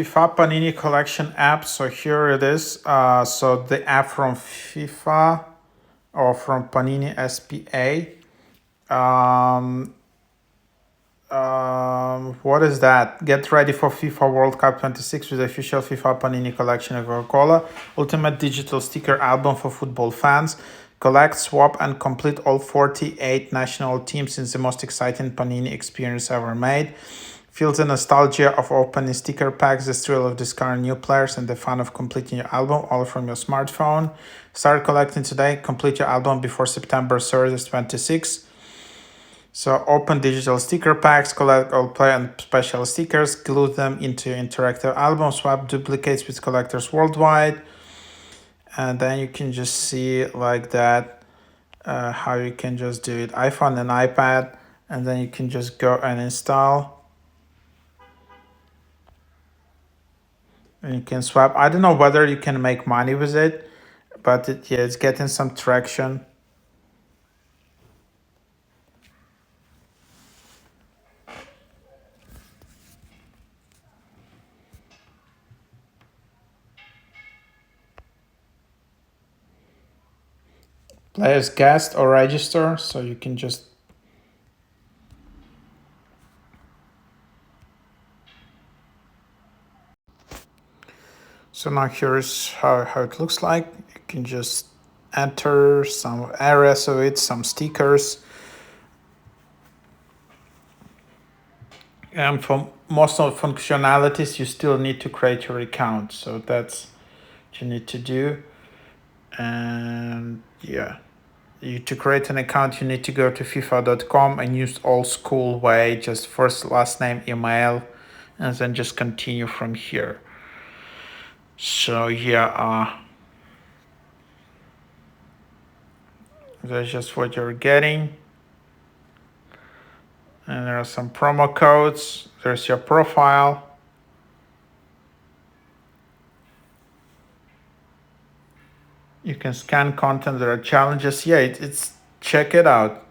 FIFA Panini collection app. So here it is. So the app from FIFA or from Panini SPA. What is that? Get ready for FIFA World Cup 26 with the official FIFA Panini collection of Coca-Cola. Ultimate digital sticker album for football fans. Collect, swap, and complete all 48 national teams in the most exciting Panini experience ever made. Feel the nostalgia of opening sticker packs, the thrill of discovering new players, and the fun of completing your album all from your smartphone. Start collecting today. Complete your album before September 30th, 26. So open digital sticker packs, collect all play and special stickers, glue them into your interactive album, swap duplicates with collectors worldwide. And then you can just see like that how you can just do it. iPhone and iPad, and then you can just go and install. And you can swap. I don't know whether you can make money with it, but it's getting some traction. Play as guest or register, so you can just. So now here's how it looks like. You can just enter some areas of it, some stickers. And for most of the functionalities, you still need to create your account. So that's what you need to do. And yeah, to create an account, you need to go to FIFA.com and use old school way, just first, last name, email, and then just continue from here. So yeah, that's just what you're getting. And there are some promo codes. There's your profile. You can scan content. There are challenges. Yeah, it's check it out.